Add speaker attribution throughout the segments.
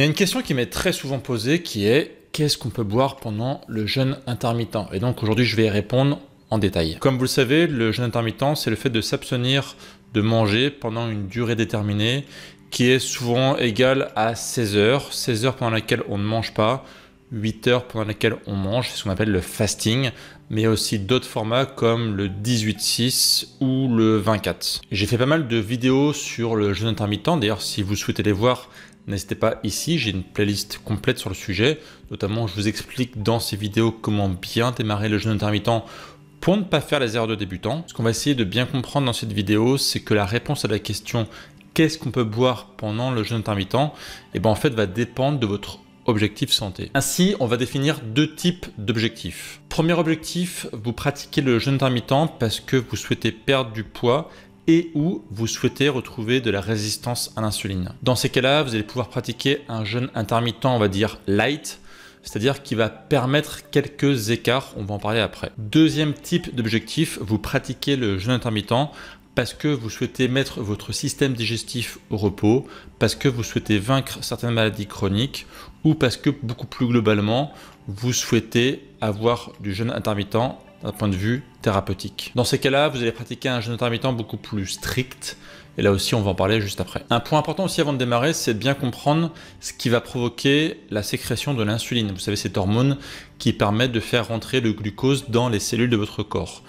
Speaker 1: y a une question qui m'est très souvent posée qui est qu'est-ce qu'on peut boire pendant le jeûne intermittent? Et donc aujourd'hui je vais y répondre en détail. Comme vous le savez, le jeûne intermittent, c'est le fait de s'abstenir de manger pendant une durée déterminée qui est souvent égale à 16 heures. 16 heures pendant lesquelles on ne mange pas, 8 heures pendant lesquelles on mange, c'est ce qu'on appelle le fasting, mais il y a aussi d'autres formats comme le 18-6 ou le 24. J'ai fait pas mal de vidéos sur le jeûne intermittent, d'ailleurs si vous souhaitez les voir, n'hésitez pas ici, j'ai une playlist complète sur le sujet, notamment je vous explique dans ces vidéos comment bien démarrer le jeûne intermittent pour ne pas faire les erreurs de débutant. Ce qu'on va essayer de bien comprendre dans cette vidéo, c'est que la réponse à la question qu'est-ce qu'on peut boire pendant le jeûne intermittent, et ben en fait va dépendre de votre objectif santé. Ainsi, on va définir deux types d'objectifs. Premier objectif, vous pratiquez le jeûne intermittent parce que vous souhaitez perdre du poids et ou vous souhaitez retrouver de la résistance à l'insuline. Dans ces cas-là, vous allez pouvoir pratiquer un jeûne intermittent, on va dire light, c'est-à-dire qui va permettre quelques écarts, on va en parler après. Deuxième type d'objectif, vous pratiquez le jeûne intermittent parce que vous souhaitez mettre votre système digestif au repos, parce que vous souhaitez vaincre certaines maladies chroniques ou parce que beaucoup plus globalement, vous souhaitez avoir du jeûne intermittent d'un point de vue thérapeutique. Dans ces cas-là, vous allez pratiquer un jeûne intermittent beaucoup plus strict. Et là aussi, on va en parler juste après. Un point important aussi avant de démarrer, c'est de bien comprendre ce qui va provoquer la sécrétion de l'insuline. Vous savez, cette hormone qui permet de faire rentrer le glucose dans les cellules de votre corps.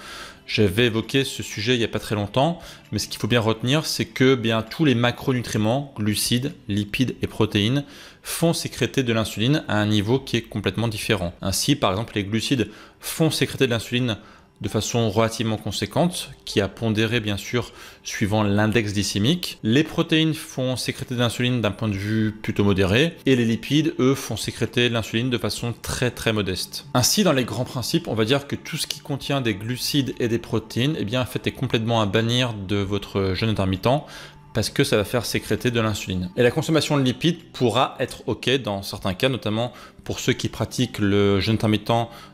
Speaker 1: J'avais évoqué ce sujet il n'y a pas très longtemps, mais ce qu'il faut bien retenir, c'est que tous les macronutriments, glucides, lipides et protéines, font sécréter de l'insuline à un niveau qui est complètement différent. Ainsi, par exemple, les glucides font sécréter de l'insuline de façon relativement conséquente, qui a pondéré bien sûr suivant l'index glycémique. Les protéines font sécréter de l'insuline d'un point de vue plutôt modéré, et les lipides, eux, font sécréter de l'insuline de façon très modeste. Ainsi, dans les grands principes, on va dire que tout ce qui contient des glucides et des protéines, eh bien, en fait, est complètement à bannir de votre jeûne intermittent, parce que ça va faire sécréter de l'insuline. Et la consommation de lipides pourra être OK dans certains cas, notamment pour ceux qui pratiquent le jeûne intermittent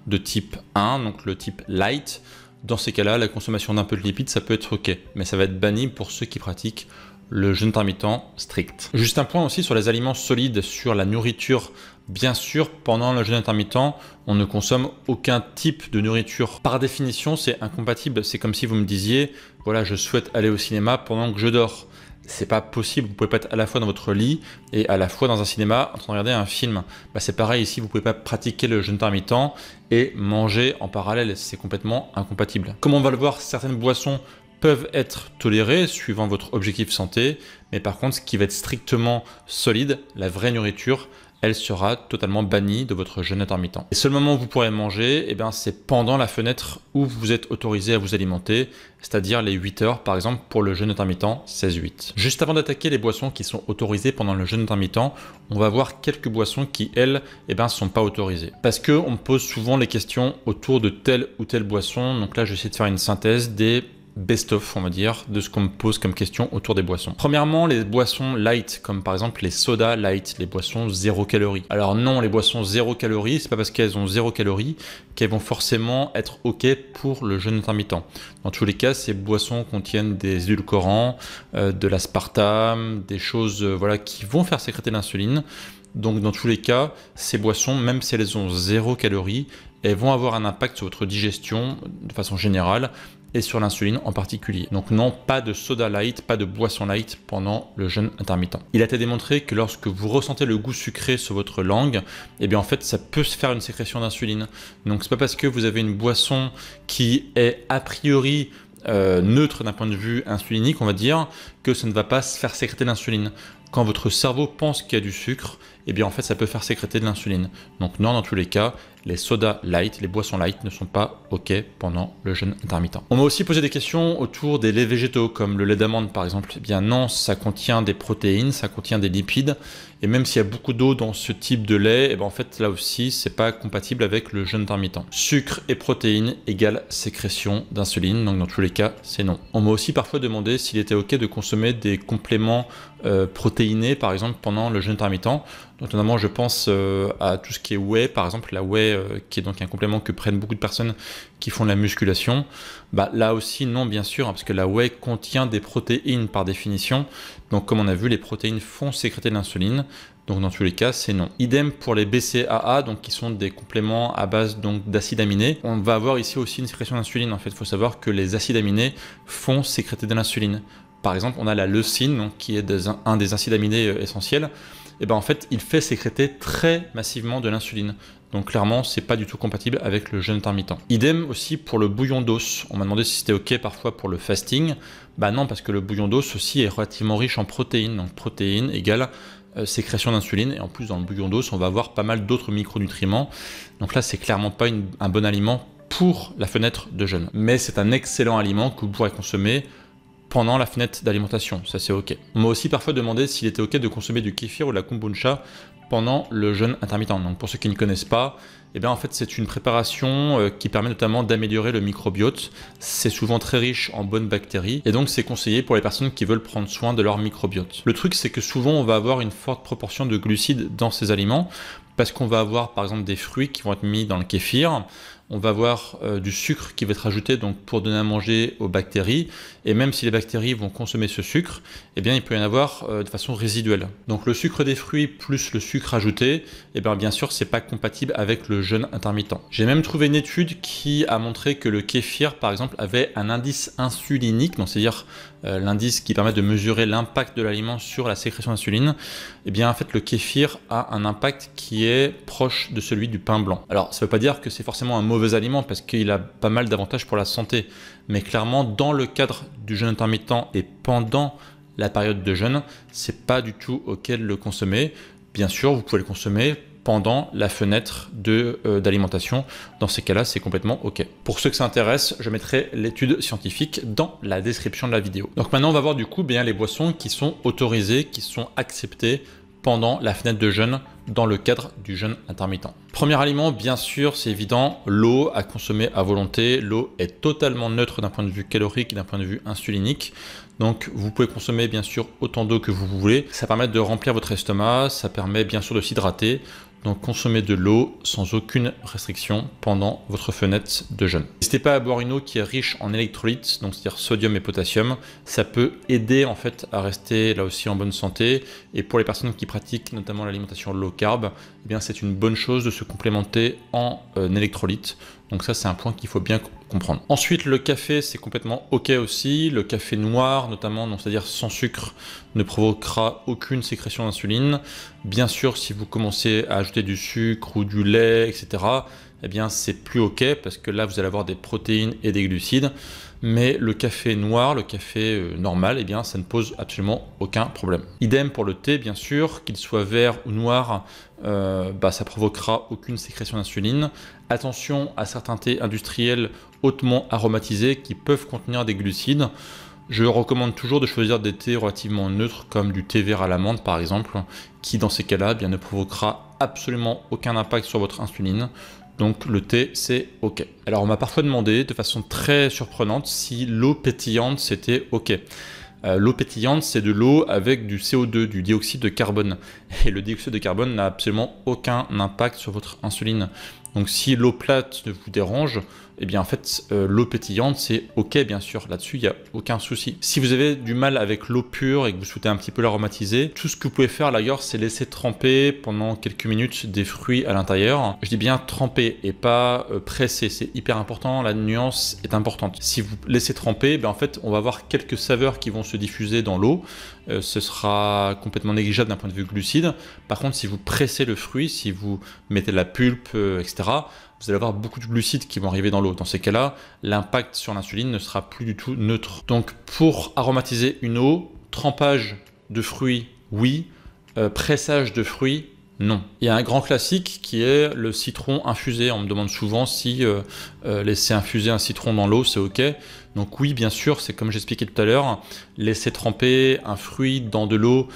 Speaker 1: de type 1, donc le type light. Dans ces cas-là, la consommation d'un peu de lipides, ça peut être OK, mais ça va être banni pour ceux qui pratiquent le jeûne intermittent strict. Juste un point aussi sur les aliments solides, sur la nourriture. Bien sûr, pendant le jeûne intermittent, on ne consomme aucun type de nourriture. Par définition, c'est incompatible. C'est comme si vous me disiez, voilà, je souhaite aller au cinéma pendant que je dors. C'est pas possible, vous pouvez pas être à la fois dans votre lit et à la fois dans un cinéma en train de regarder un film. C'est pareil ici, vous pouvez pas pratiquer le jeûne intermittent et manger en parallèle, c'est complètement incompatible. Comme on va le voir, certaines boissons peuvent être tolérées suivant votre objectif santé, mais par contre ce qui va être strictement solide, la vraie nourriture, elle sera totalement bannie de votre jeûne intermittent. Et le seul moment où vous pourrez manger, c'est pendant la fenêtre où vous êtes autorisé à vous alimenter, c'est-à-dire les 8 heures par exemple pour le jeûne intermittent 16-8. Juste avant d'attaquer les boissons qui sont autorisées pendant le jeûne intermittent, on va voir quelques boissons qui, elles, sont pas autorisées. Parce qu'on me pose souvent les questions autour de telle ou telle boisson, donc là je vais essayer de faire une synthèse des best-of, on va dire, de ce qu'on me pose comme question autour des boissons. Premièrement, les boissons light, comme par exemple les sodas light, les boissons 0 calories. Alors non, les boissons 0 calories, c'est pas parce qu'elles ont 0 calories qu'elles vont forcément être OK pour le jeûne intermittent. Dans tous les cas, ces boissons contiennent des édulcorants, de l'aspartame, des choses qui vont faire sécréter l'insuline. Donc dans tous les cas, ces boissons, même si elles ont 0 calories, elles vont avoir un impact sur votre digestion de façon générale et sur l'insuline en particulier. Donc non, pas de soda light, pas de boisson light pendant le jeûne intermittent. Il a été démontré que lorsque vous ressentez le goût sucré sur votre langue, en fait ça peut se faire une sécrétion d'insuline. Donc c'est pas parce que vous avez une boisson qui est a priori neutre d'un point de vue insulinique, on va dire, que ça ne va pas se faire sécréter l'insuline. Quand votre cerveau pense qu'il y a du sucre, en fait ça peut faire sécréter de l'insuline. Donc non, dans tous les cas, les sodas light, les boissons light ne sont pas OK pendant le jeûne intermittent. On m'a aussi posé des questions autour des laits végétaux, comme le lait d'amande par exemple. Non, ça contient des protéines, ça contient des lipides, et même s'il y a beaucoup d'eau dans ce type de lait, en fait là aussi c'est pas compatible avec le jeûne intermittent. Sucre et protéines égale sécrétion d'insuline, donc dans tous les cas c'est non. On m'a aussi parfois demandé s'il était OK de consommer des compléments protéinés par exemple pendant le jeûne intermittent. Donc, notamment je pense à tout ce qui est whey, par exemple la whey qui est donc un complément que prennent beaucoup de personnes qui font de la musculation. Là aussi non bien sûr, parce que la whey contient des protéines par définition. Donc comme on a vu, les protéines font sécréter de l'insuline. Donc dans tous les cas, c'est non. Idem pour les BCAA, donc qui sont des compléments à base d'acides aminés. On va avoir ici aussi une sécrétion d'insuline. En fait, il faut savoir que les acides aminés font sécréter de l'insuline. Par exemple, on a la leucine, donc, qui est un des acides aminés essentiels. Et ben en fait, il fait sécréter très massivement de l'insuline. Donc clairement, c'est pas du tout compatible avec le jeûne intermittent. Idem aussi pour le bouillon d'os. On m'a demandé si c'était ok parfois pour le fasting. Bah non, parce que le bouillon d'os aussi est relativement riche en protéines. Donc protéines égale sécrétion d'insuline. Et en plus, dans le bouillon d'os, on va avoir pas mal d'autres micronutriments. Donc là, c'est clairement pas un bon aliment pour la fenêtre de jeûne. Mais c'est un excellent aliment que vous pourrez consommer pendant la fenêtre d'alimentation, ça c'est ok. On m'a aussi parfois demandé s'il était ok de consommer du kéfir ou de la kombucha pendant le jeûne intermittent. Donc pour ceux qui ne connaissent pas, eh bien en fait c'est une préparation qui permet notamment d'améliorer le microbiote. C'est souvent très riche en bonnes bactéries et donc c'est conseillé pour les personnes qui veulent prendre soin de leur microbiote. Le truc c'est que souvent on va avoir une forte proportion de glucides dans ces aliments parce qu'on va avoir par exemple des fruits qui vont être mis dans le kéfir. On va avoir du sucre qui va être ajouté donc, pour donner à manger aux bactéries. Et même si les bactéries vont consommer ce sucre, eh bien, il peut y en avoir de façon résiduelle. Donc le sucre des fruits plus le sucre ajouté, eh bien sûr, c'est pas compatible avec le jeûne intermittent. J'ai même trouvé une étude qui a montré que le kéfir, par exemple, avait un indice insulinique, donc c'est-à-dire l'indice qui permet de mesurer l'impact de l'aliment sur la sécrétion d'insuline. Eh bien, en fait, le kéfir a un impact qui est proche de celui du pain blanc. Alors, ça ne veut pas dire que c'est forcément un mauvais aliment parce qu'il a pas mal d'avantages pour la santé. Mais clairement, dans le cadre du jeûne intermittent et pendant la période de jeûne, c'est pas du tout ok de le consommer. Bien sûr, vous pouvez le consommer pendant la fenêtre d'alimentation. Dans ces cas-là, c'est complètement ok. Pour ceux que ça intéresse, je mettrai l'étude scientifique dans la description de la vidéo. Donc maintenant, on va voir du coup bien les boissons qui sont autorisées, qui sont acceptées pendant la fenêtre de jeûne dans le cadre du jeûne intermittent. Premier aliment, bien sûr, c'est évident, l'eau à consommer à volonté. L'eau est totalement neutre d'un point de vue calorique et d'un point de vue insulinique. Donc vous pouvez consommer bien sûr autant d'eau que vous voulez. Ça permet de remplir votre estomac, ça permet bien sûr de s'hydrater. Donc consommez de l'eau sans aucune restriction pendant votre fenêtre de jeûne. N'hésitez pas à boire une eau qui est riche en électrolytes, donc c'est-à-dire sodium et potassium. Ça peut aider en fait à rester là aussi en bonne santé. Et pour les personnes qui pratiquent notamment l'alimentation low carb, eh bien c'est une bonne chose de se complémenter en électrolytes. Donc ça c'est un point qu'il faut bien comprendre. Ensuite le café c'est complètement ok aussi. Le café noir notamment, c'est-à-dire sans sucre, ne provoquera aucune sécrétion d'insuline. Bien sûr si vous commencez à ajouter du sucre ou du lait, etc., eh bien c'est plus ok parce que là vous allez avoir des protéines et des glucides. Mais le café noir, le café normal, eh bien ça ne pose absolument aucun problème. Idem pour le thé, bien sûr, qu'il soit vert ou noir, ça provoquera aucune sécrétion d'insuline. Attention à certains thés industriels hautement aromatisés qui peuvent contenir des glucides. Je recommande toujours de choisir des thés relativement neutres comme du thé vert à l'amande par exemple, qui dans ces cas-là ne provoquera absolument aucun impact sur votre insuline. Donc le thé, c'est ok. Alors on m'a parfois demandé de façon très surprenante si l'eau pétillante c'était ok. L'eau pétillante, c'est de l'eau avec du CO2, du dioxyde de carbone. Et le dioxyde de carbone n'a absolument aucun impact sur votre insuline. Donc si l'eau plate vous dérange, eh bien en fait l'eau pétillante c'est ok bien sûr, là-dessus il n'y a aucun souci. Si vous avez du mal avec l'eau pure et que vous souhaitez un petit peu l'aromatiser, tout ce que vous pouvez faire d'ailleurs c'est laisser tremper pendant quelques minutes des fruits à l'intérieur. Je dis bien tremper et pas presser, c'est hyper important, la nuance est importante. Si vous laissez tremper, en fait on va avoir quelques saveurs qui vont se diffuser dans l'eau. Ce sera complètement négligeable d'un point de vue glucide. Par contre si vous pressez le fruit, si vous mettez la pulpe, etc., vous allez avoir beaucoup de glucides qui vont arriver dans l'eau. Dans ces cas-là, l'impact sur l'insuline ne sera plus du tout neutre. Donc pour aromatiser une eau, trempage de fruits, oui. Pressage de fruits, non. Il y a un grand classique qui est le citron infusé. On me demande souvent si laisser infuser un citron dans l'eau, c'est ok. Donc oui, bien sûr, c'est comme j'expliquais tout à l'heure, laisser tremper un fruit dans de l'eau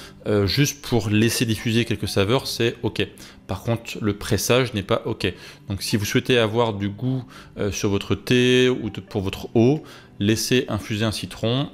Speaker 1: juste pour laisser diffuser quelques saveurs, c'est ok. Par contre, le pressage n'est pas ok. Donc si vous souhaitez avoir du goût sur votre thé ou pour votre eau, laissez infuser un citron.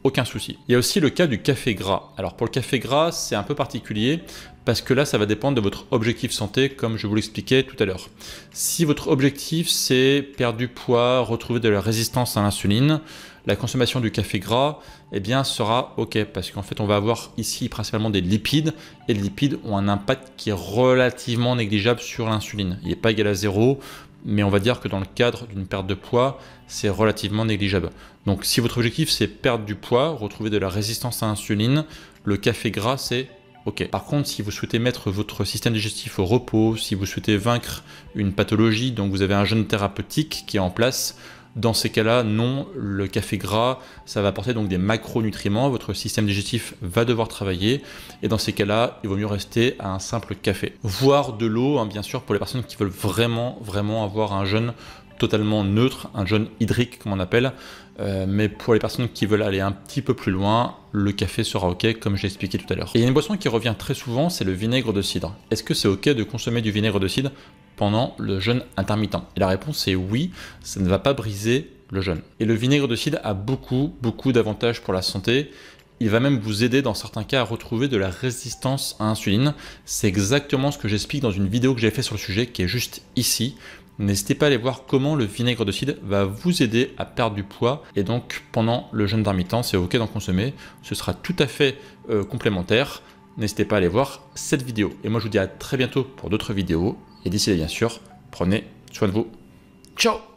Speaker 1: aucun souci. Il y a aussi le cas du café gras. Alors pour le café gras, c'est un peu particulier parce que là, ça va dépendre de votre objectif santé, comme je vous l'expliquais tout à l'heure. Si votre objectif, c'est perdre du poids, retrouver de la résistance à l'insuline, la consommation du café gras, eh bien, sera OK, parce qu'en fait, on va avoir ici principalement des lipides, et les lipides ont un impact qui est relativement négligeable sur l'insuline. Il n'est pas égal à 0, mais on va dire que dans le cadre d'une perte de poids, c'est relativement négligeable. Donc si votre objectif, c'est perdre du poids, retrouver de la résistance à l'insuline, le café gras, c'est OK. Par contre, si vous souhaitez mettre votre système digestif au repos, si vous souhaitez vaincre une pathologie, donc vous avez un jeûne thérapeutique qui est en place, dans ces cas-là, non, le café gras, ça va apporter donc des macronutriments, votre système digestif va devoir travailler, et dans ces cas-là, il vaut mieux rester à un simple café. Voire de l'eau, hein, bien sûr, pour les personnes qui veulent vraiment avoir un jeûne totalement neutre, un jeûne hydrique comme on appelle, mais pour les personnes qui veulent aller un petit peu plus loin, le café sera OK, comme je l'ai expliqué tout à l'heure. Et il y a une boisson qui revient très souvent, c'est le vinaigre de cidre. Est-ce que c'est OK de consommer du vinaigre de cidre pendant le jeûne intermittent? Et la réponse est oui, ça ne va pas briser le jeûne. Et le vinaigre de cidre a beaucoup d'avantages pour la santé. Il va même vous aider dans certains cas à retrouver de la résistance à l'insuline. C'est exactement ce que j'explique dans une vidéo que j'ai fait sur le sujet, qui est juste ici. N'hésitez pas à aller voir comment le vinaigre de cidre va vous aider à perdre du poids. Et donc, pendant le jeûne intermittent, c'est OK d'en consommer. Ce sera tout à fait complémentaire. N'hésitez pas à aller voir cette vidéo. Et moi, je vous dis à très bientôt pour d'autres vidéos. Et d'ici là, bien sûr, prenez soin de vous. Ciao!